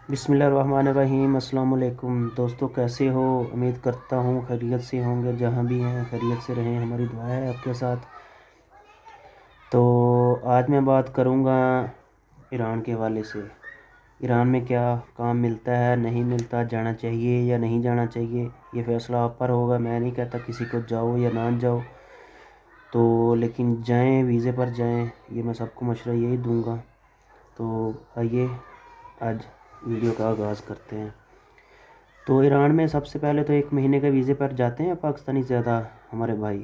बिस्मिल्लाहिर्रहमानिर्रहीम। अस्सलाम वालेकुम दोस्तों, कैसे हो? उम्मीद करता हूँ खैरियत से होंगे। जहाँ भी हैं खैरियत से रहें, हमारी दुआ है आपके साथ। तो आज मैं बात करूँगा ईरान के हवाले से। ईरान में क्या काम मिलता है, नहीं मिलता, जाना चाहिए या नहीं जाना चाहिए, ये फ़ैसला आप पर होगा। मैं नहीं कहता किसी को जाओ या ना जाओ, तो लेकिन जाएं, वीज़े पर जाएं, ये मैं सबको मशवरा यही दूँगा। तो आइए आज वीडियो का आगाज़ करते हैं। तो ईरान में सबसे पहले तो 1 महीने के वीज़े पर जाते हैं पाकिस्तानी ज़्यादा हमारे भाई।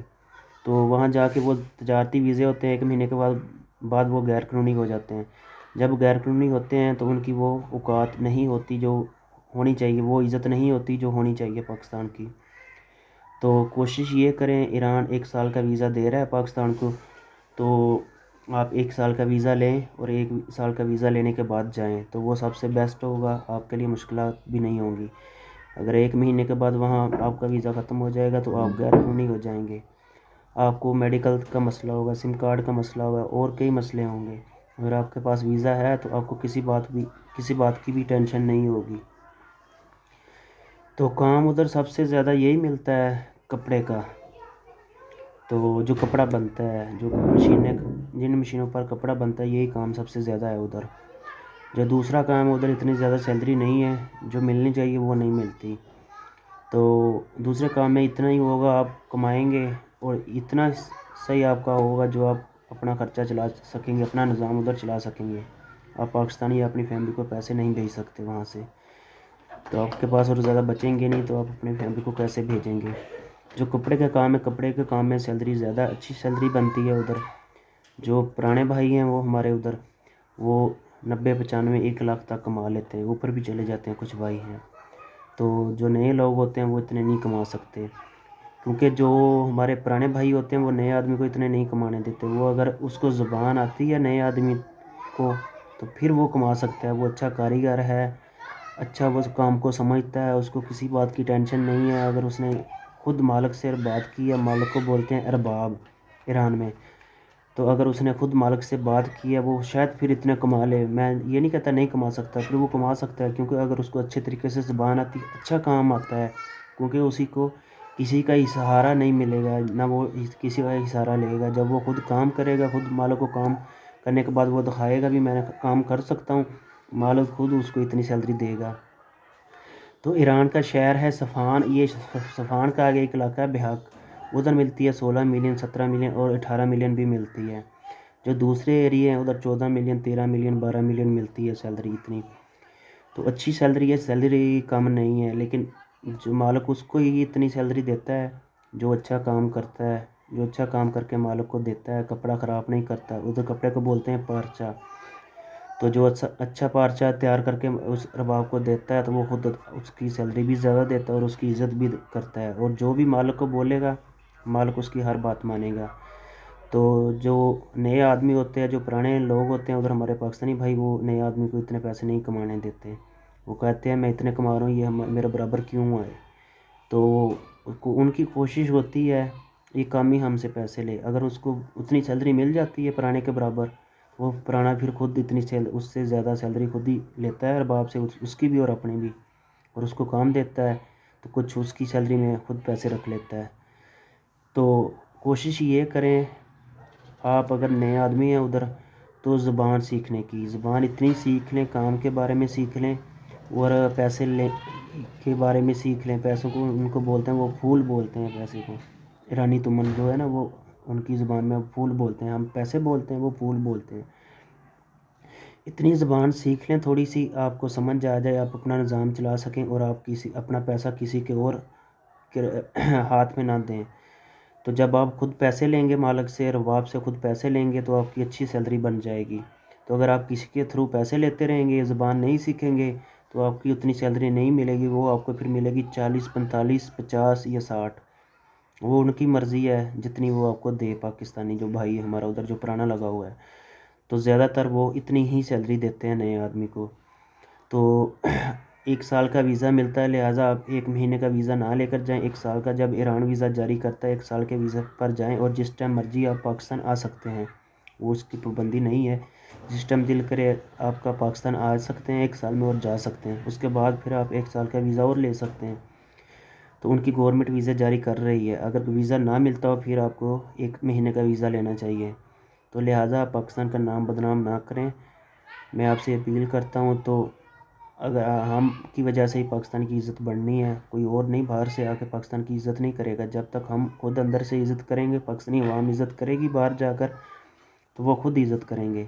तो वहाँ जाके वो तजारती वीज़े होते हैं, 1 महीने के बाद वो गैर कानूनी हो जाते हैं। जब गैर कानूनी होते हैं तो उनकी वो औकात नहीं होती जो होनी चाहिए, वो इज़्ज़त नहीं होती जो होनी चाहिए पाकिस्तान की। तो कोशिश ये करें, ईरान 1 साल का वीज़ा दे रहा है पाकिस्तान को, तो आप 1 साल का वीज़ा लें और 1 साल का वीज़ा लेने के बाद जाएं, तो वो सबसे बेस्ट होगा। आपके लिए मुश्किलात भी नहीं होंगी। अगर 1 महीने के बाद वहाँ आपका वीज़ा ख़त्म हो जाएगा तो आप गैर कानूनी हो जाएंगे। आपको मेडिकल का मसला होगा, सिम कार्ड का मसला होगा और कई मसले होंगे। अगर आपके पास वीज़ा है तो आपको किसी बात की भी टेंशन नहीं होगी। तो काम उधर सबसे ज़्यादा यही मिलता है, कपड़े का। तो जो कपड़ा बनता है, जो मशीनें, जिन मशीनों पर कपड़ा बनता है, यही काम सबसे ज़्यादा है उधर। जो दूसरा काम है उधर इतनी ज़्यादा सैलरी नहीं है, जो मिलनी चाहिए वो नहीं मिलती। तो दूसरे काम में इतना ही होगा, आप कमाएंगे और इतना सही आपका होगा जो आप अपना ख़र्चा चला सकेंगे, अपना निज़ाम उधर चला सकेंगे। आप पाकिस्तानी अपनी फैमिली को पैसे नहीं भेज सकते वहाँ से, तो आपके पास और ज़्यादा बचेंगे नहीं, तो आप अपनी फैमिली को कैसे भेजेंगे? जो कपड़े का काम है, कपड़े के काम में सैलरी ज़्यादा अच्छी सैलरी बनती है उधर। जो पुराने भाई हैं वो हमारे उधर, वो 90 95 1 लाख तक कमा लेते हैं, ऊपर भी चले जाते हैं कुछ भाई हैं। तो जो नए लोग होते हैं वो इतने नहीं कमा सकते, क्योंकि जो हमारे पुराने भाई होते हैं वो नए आदमी को इतने नहीं कमाने देते। वो अगर उसको ज़ुबान आती है नए आदमी को तो फिर वो कमा सकता है। वो अच्छा कारीगर है, अच्छा वो उस काम को समझता है, उसको किसी बात की टेंशन नहीं है। अगर उसने खुद मालिक से बात की है, मालिक को बोलते हैं अरबाब ईरान में, तो अगर उसने खुद मालिक से बात की है वो शायद फिर इतने कमा ले। मैं ये नहीं कहता नहीं कमा सकता, फिर वो कमा सकता है, क्योंकि अगर उसको अच्छे तरीके से ज़ुबान आती, अच्छा काम आता है। क्योंकि उसी को किसी का सहारा नहीं मिलेगा, ना वो किसी का सहारा लेगा। जब वो खुद काम करेगा, खुद मालिक को काम करने के बाद वो दिखाएगा भी मैंने काम कर सकता हूँ, मालिक खुद उसको इतनी सैलरी देगा। तो ईरान का शहर है सफ़ान, ये सफ़ान का आगे एक इलाका है बिहाक, उधर मिलती है 16 मिलियन, 17 मिलियन और 18 मिलियन भी मिलती है। जो दूसरे एरिए हैं उधर 14 मिलियन, 13 मिलियन, 12 मिलियन मिलती है सैलरी इतनी। तो अच्छी सैलरी है, सैलरी कम नहीं है, लेकिन जो मालिक उसको ही इतनी सैलरी देता है जो अच्छा काम करता है, जो अच्छा काम करके मालिक को देता है, कपड़ा ख़राब नहीं करता। उधर कपड़े को बोलते हैं पारचा। तो जो अच्छा अच्छा पारचा तैयार करके उस रबाब को देता है तो वो खुद उसकी सैलरी भी ज़्यादा देता है और उसकी इज़्ज़त भी करता है। और जो भी मालिक को बोलेगा, मालिक उसकी हर बात मानेगा। तो जो नए आदमी होते हैं, जो पुराने लोग होते हैं उधर हमारे पाकिस्तानी भाई, वो नए आदमी को इतने पैसे नहीं कमाने देते। वो कहते हैं मैं इतने कमा रहा हूँ, ये हम मेरे बराबर क्यों आए? तो उनकी कोशिश होती है ये काम ही हमसे पैसे ले। अगर उसको उतनी सैलरी मिल जाती है पुराने के बराबर, वो पुराना फिर खुद इतनी उससे ज़्यादा सैलरी खुद ही लेता है अरबाब से, उसकी भी और अपनी भी, और उसको काम देता है तो कुछ उसकी सैलरी में खुद पैसे रख लेता है। तो कोशिश ये करें, आप अगर नए आदमी हैं उधर, तो ज़ुबान सीखने की, ज़ुबान इतनी सीख लें, काम के बारे में सीख लें और पैसे ले के बारे में सीख लें। पैसों को उनको बोलते हैं, वो फूल बोलते हैं पैसे को। ईरानी तुमन जो है ना, वो उनकी ज़ुबान में फूल बोलते हैं। हम पैसे बोलते हैं, वो फूल बोलते हैं। इतनी ज़ुबान सीख लें थोड़ी सी, आपको समझ आ जाए, आप अपना निज़ाम चला सकें और आप अपना पैसा किसी के और के हाथ में ना दें। तो जब आप खुद पैसे लेंगे मालिक से, रबाब से खुद पैसे लेंगे, तो आपकी अच्छी सैलरी बन जाएगी। तो अगर आप किसी के थ्रू पैसे लेते रहेंगे, ज़ुबान नहीं सीखेंगे, तो आपकी उतनी सैलरी नहीं मिलेगी। वो आपको फिर मिलेगी 40 45 50 या 60। वो उनकी मर्ज़ी है जितनी वो आपको दे। पाकिस्तानी जो भाई हमारा उधर जो पुराना लगा हुआ है, तो ज़्यादातर वो इतनी ही सैलरी देते हैं नए आदमी को। तो 1 साल का वीज़ा मिलता है, लिहाजा आप 1 महीने का वीज़ा ना लेकर जाएं। 1 साल का जब ईरान वीज़ा जारी करता है, 1 साल के वीज़ा पर जाएं और जिस टाइम मर्ज़ी आप पाकिस्तान आ सकते हैं। वो उसकी पाबंदी नहीं है। जिस टाइम दिल करे आपका पाकिस्तान आ सकते हैं, 1 साल में और जा सकते हैं। उसके बाद फिर आप 1 साल का वीज़ा और ले सकते हैं। तो उनकी गवर्नमेंट वीज़ा जारी कर रही है। अगर वीज़ा ना मिलता हो फिर आपको 1 महीने का वीज़ा लेना चाहिए। तो लिहाजा आप पाकिस्तान का नाम बदनाम ना करें, मैं आपसे अपील करता हूँ। तो अगर हम की वजह से ही पाकिस्तान की इज़्ज़त बढ़नी है, कोई और नहीं बाहर से आके पाकिस्तान की इज़्ज़त नहीं करेगा। जब तक हम खुद अंदर से इज़्ज़त करेंगे, पाकिस्तानी अवाम इज़्ज़त करेगी बाहर जाकर, तो वो खुद इज़्ज़त करेंगे।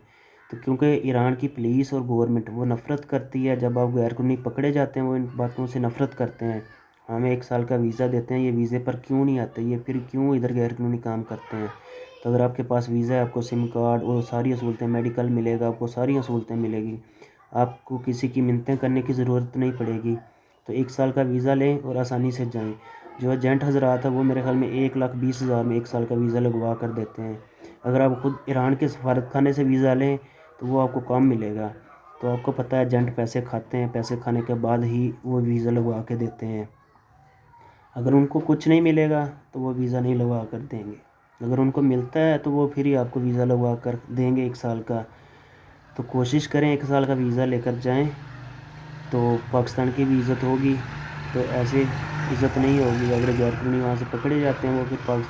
तो क्योंकि ईरान की पुलिस और गवर्नमेंट वो नफ़रत करती है, जब आप गैरकानूनी पकड़े जाते हैं वो इन बातों से नफ़रत करते हैं। हमें 1 साल का वीज़ा देते हैं, ये वीज़े पर क्यों नहीं आते, ये फिर क्यों इधर गैरकानूनी काम करते हैं। तो अगर आपके पास वीज़ा है, आपको सिम कार्ड और सारी सहूलतें, मेडिकल मिलेगा, आपको सारी सहूलतें मिलेगी, आपको किसी की मिन्नतें करने की ज़रूरत नहीं पड़ेगी। तो 1 साल का वीज़ा लें और आसानी से जाएँ। जो एजेंट हज़रात है वो मेरे ख्याल में 1,20,000 में 1 साल का वीज़ा लगवा कर देते हैं। अगर आप खुद ईरान के सफारतखाने से वीज़ा लें तो वो आपको कम मिलेगा। तो आपको पता है एजेंट पैसे खाते हैं, पैसे खाने के बाद ही वो वीज़ा लगवा के देते हैं। अगर उनको कुछ नहीं मिलेगा तो वो वीज़ा नहीं लगवा कर देंगे। अगर उनको मिलता है तो वो फिर ही आपको वीज़ा लगवा कर देंगे 1 साल का। तो कोशिश करें 1 साल का वीज़ा लेकर जाएं, तो पाकिस्तान की भी इज़्ज़त होगी। तो ऐसे इज़्ज़त नहीं होगी। अगर गैरकानूनी वहाँ से पकड़े जाते हैं वो फिर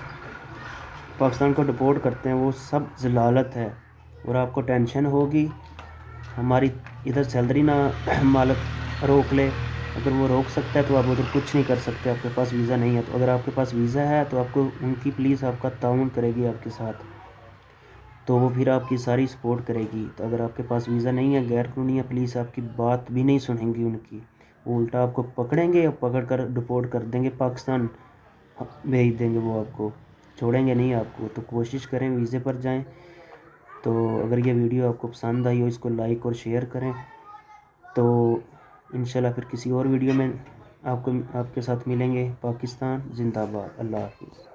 पाकिस्तान को डिपोर्ट करते हैं, वो सब ज़लालत है। और आपको टेंशन होगी, हमारी इधर सैलरी ना मालिक रोक ले। अगर वो रोक सकता है तो आप उधर कुछ नहीं कर सकते, आपके पास वीज़ा नहीं है। तो अगर आपके पास वीज़ा है तो आपको उनकी पुलिस आपका ताउन करेगी आपके साथ, तो वो फिर आपकी सारी सपोर्ट करेगी। तो अगर आपके पास वीज़ा नहीं है, गैरकानूनी पुलिस आपकी बात भी नहीं सुनेंगी उनकी, वो उल्टा आपको पकड़ेंगे और पकड़ कर डिपोर्ट कर देंगे, पाकिस्तान भेज देंगे। वो आपको छोड़ेंगे नहीं आपको। तो कोशिश करें वीज़े पर जाएं। तो अगर ये वीडियो आपको पसंद आई हो, इसको लाइक और शेयर करें। तो इंशाल्लाह फिर किसी और वीडियो में आपके साथ मिलेंगे। पाकिस्तान जिंदाबाद। अल्लाह हाफिज़।